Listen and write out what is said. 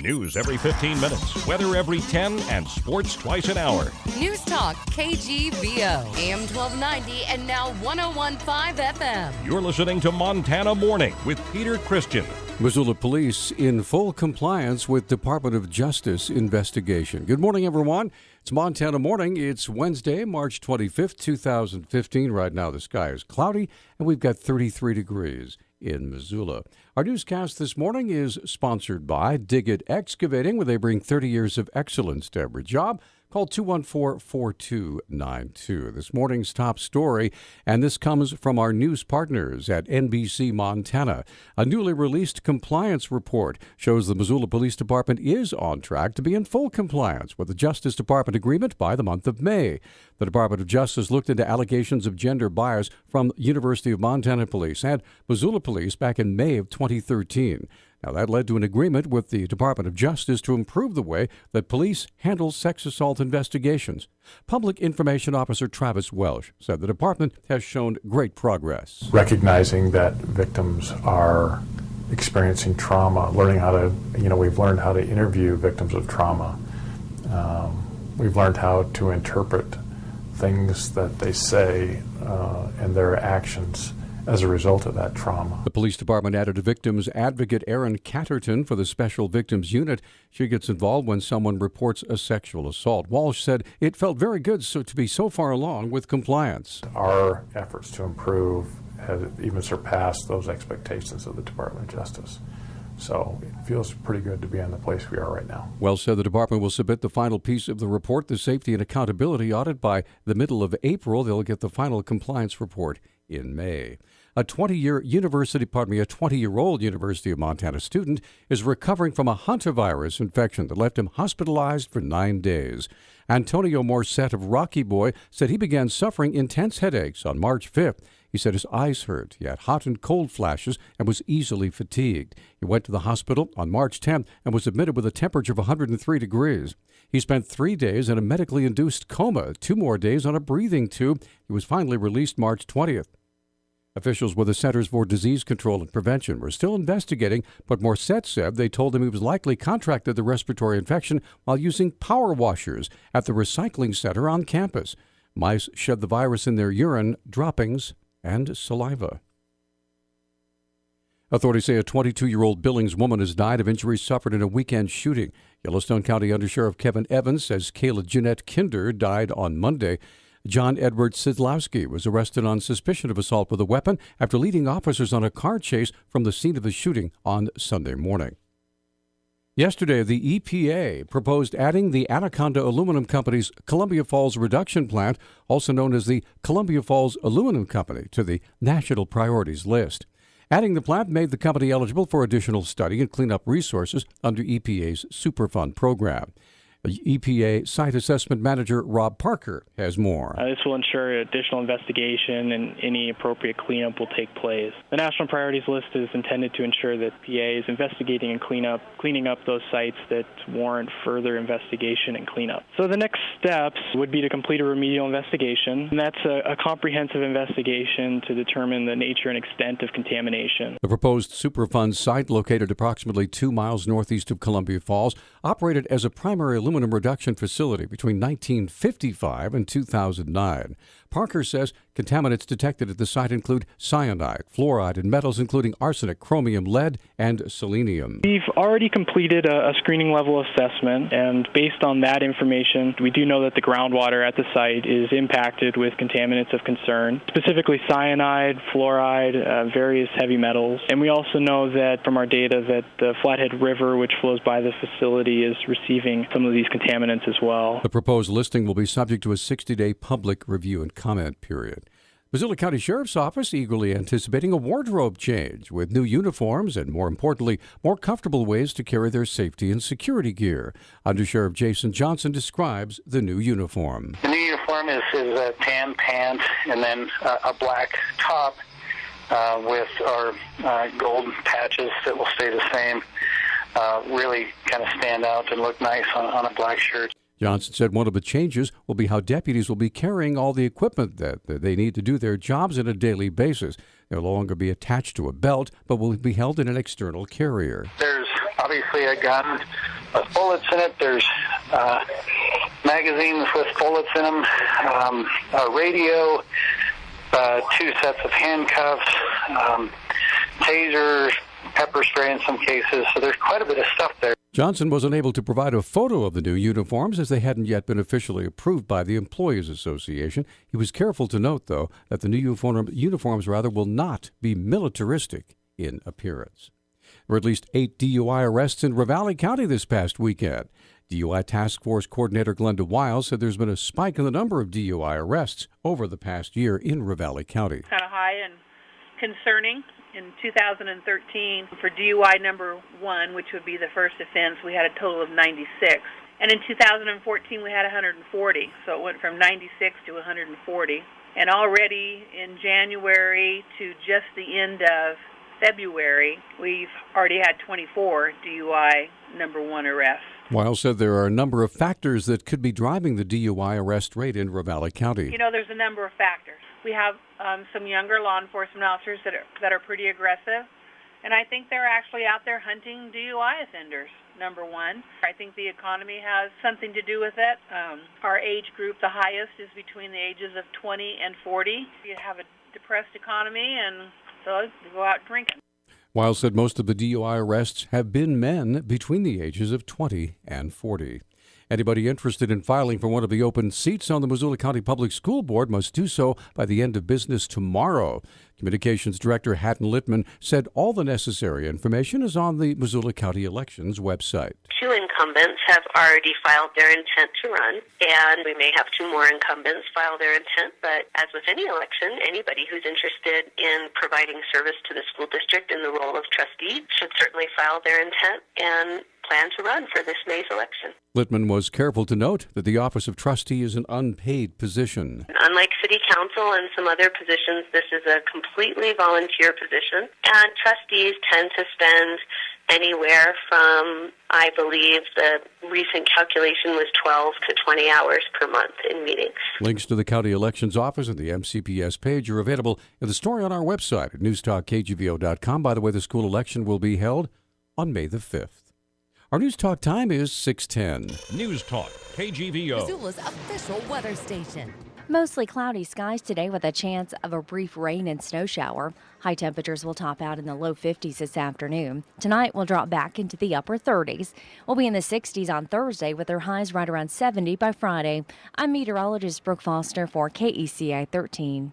News every 15 minutes, weather every 10, and sports twice an hour. Newstalk, KGVO, AM 1290 and now 101.5 FM. You're listening to Montana Morning with Peter Christian. Missoula Police in full compliance with Department of Justice investigation. Good morning, everyone. It's Montana Morning. It's Wednesday, March 25th, 2015. Right now, the sky is cloudy, and we've got 33 degrees in Missoula. Our newscast this morning is sponsored by Dig It Excavating, where they bring 30 years of excellence to every job. Call 214-4292. This morning's top story, and this comes from our news partners at NBC Montana. A newly released compliance report shows the Missoula Police Department is on track to be in full compliance with the Justice Department agreement by the month of May. The Department of Justice looked into allegations of gender bias from University of Montana Police and Missoula Police back in May of 2013. Now, that led to an agreement with the Department of Justice to improve the way that police handle sex assault investigations. Public Information Officer Travis Welsh said the department has shown great progress. Recognizing that victims are experiencing trauma, learning how to, we've learned how to interview victims of trauma. We've learned how to interpret things that they say and their actions as a result of that trauma. The police department added a victim's advocate, Erin Catterton, for the Special Victims Unit. She gets involved when someone reports a sexual assault. Walsh said it felt very good to be so far along with compliance. Our efforts to improve have even surpassed those expectations of the Department of Justice. So it feels pretty good to be in the place we are right now. Welsh said the department will submit the final piece of the report, the Safety and Accountability Audit, by the middle of April. They'll get the final compliance report in May. A 20-year-old University of Montana student is recovering from a hantavirus infection that left him hospitalized for 9 days. Antonio Morset of Rocky Boy said he began suffering intense headaches on March 5th. He said his eyes hurt, he had hot and cold flashes, and was easily fatigued. He went to the hospital on March 10th and was admitted with a temperature of 103 degrees. He spent 3 days in a medically induced coma, 2 more days on a breathing tube. He was finally released March 20th. Officials with the Centers for Disease Control and Prevention were still investigating, but Morset said they told him he was likely contracted the respiratory infection while using power washers at the recycling center on campus. Mice shed the virus in their urine, droppings, and saliva. Authorities say a 22-year-old Billings woman has died of injuries suffered in a weekend shooting. Yellowstone County Undersheriff Kevin Evans says Kayla Jeanette Kinder died on Monday. John Edward Sidlowski was arrested on suspicion of assault with a weapon after leading officers on a car chase from the scene of the shooting on Sunday morning. Yesterday, the EPA proposed adding the Anaconda Aluminum Company's Columbia Falls Reduction Plant, also known as the Columbia Falls Aluminum Company, to the national priorities list. Adding the plant made the company eligible for additional study and cleanup resources under EPA's Superfund program. EPA Site Assessment Manager Rob Parker has more. This will ensure additional investigation and any appropriate cleanup will take place. The National Priorities List is intended to ensure that PA is investigating and cleaning up those sites that warrant further investigation and cleanup. So the next steps would be to complete a remedial investigation, and that's a comprehensive investigation to determine the nature and extent of contamination. The proposed Superfund site, located approximately 2 miles northeast of Columbia Falls, operated as a primary aluminum reduction facility between 1955 and 2009. Parker says contaminants detected at the site include cyanide, fluoride, and metals including arsenic, chromium, lead, and selenium. We've already completed a screening level assessment, and based on that information, we do know that the groundwater at the site is impacted with contaminants of concern, specifically cyanide, fluoride, various heavy metals. And we also know that from our data that the Flathead River, which flows by the facility, is receiving some of these contaminants as well. The proposed listing will be subject to a 60-day public review and comment period. Missoula County Sheriff's Office eagerly anticipating a wardrobe change with new uniforms and, more importantly, more comfortable ways to carry their safety and security gear. Undersheriff Jason Johnson describes the new uniform. The new uniform is a tan pant and then a black top with our gold patches that will stay the same. Really kind of stand out and look nice on a black shirt. Johnson said one of the changes will be how deputies will be carrying all the equipment that they need to do their jobs on a daily basis. They'll no longer be attached to a belt, but will be held in an external carrier. There's obviously a gun with bullets in it. There's magazines with bullets in them, a radio, 2 sets of handcuffs, tasers, pepper spray in some cases. So there's quite a bit of stuff there. Johnson was unable to provide a photo of the new uniforms as they hadn't yet been officially approved by the Employees Association. He was careful to note, though, that the new uniforms will not be militaristic in appearance. There were at least 8 DUI arrests in Ravalli County this past weekend. DUI Task Force Coordinator Glenda Wiles said there's been a spike in the number of DUI arrests over the past year in Ravalli County. Kind of high and concerning. In 2013, for DUI number 1, which would be the first offense, we had a total of 96. And in 2014, we had 140. So it went from 96 to 140. And already in January to just the end of February, we've already had 24 DUI number 1 arrests. Wiles said there are a number of factors that could be driving the DUI arrest rate in Ravalli County. You know, there's a number of factors. We have some younger law enforcement officers that are pretty aggressive, and I think they're actually out there hunting DUI offenders, number 1. I think the economy has something to do with it. Our age group, the highest, is between the ages of 20 and 40. You have a depressed economy, and so you go out drinking. Wiles said most of the DUI arrests have been men between the ages of 20 and 40. Anybody interested in filing for one of the open seats on the Missoula County Public School Board must do so by the end of business tomorrow. Communications Director Hatton Littman said all the necessary information is on the Missoula County Elections website. 2 incumbents have already filed their intent to run, and we may have 2 more incumbents file their intent. But as with any election, anybody who's interested in providing service to the school district in the role of trustee should certainly file their intent and plan to run for this May's election. Littman was careful to note that the office of trustee is an unpaid position. Unlike city council and some other positions, this is a completely volunteer position, and trustees tend to spend anywhere from, I believe the recent calculation was 12 to 20 hours per month in meetings. Links to the county elections office and the MCPS page are available in the story on our website at newstalkkgvo.com. By the way, the school election will be held on May the 5th. Our News Talk time is 6:10. News Talk, KGVO. Missoula's official weather station. Mostly cloudy skies today with a chance of a brief rain and snow shower. High temperatures will top out in the low 50s this afternoon. Tonight will drop back into the upper 30s. We'll be in the 60s on Thursday with their highs right around 70 by Friday. I'm meteorologist Brooke Foster for KECI 13.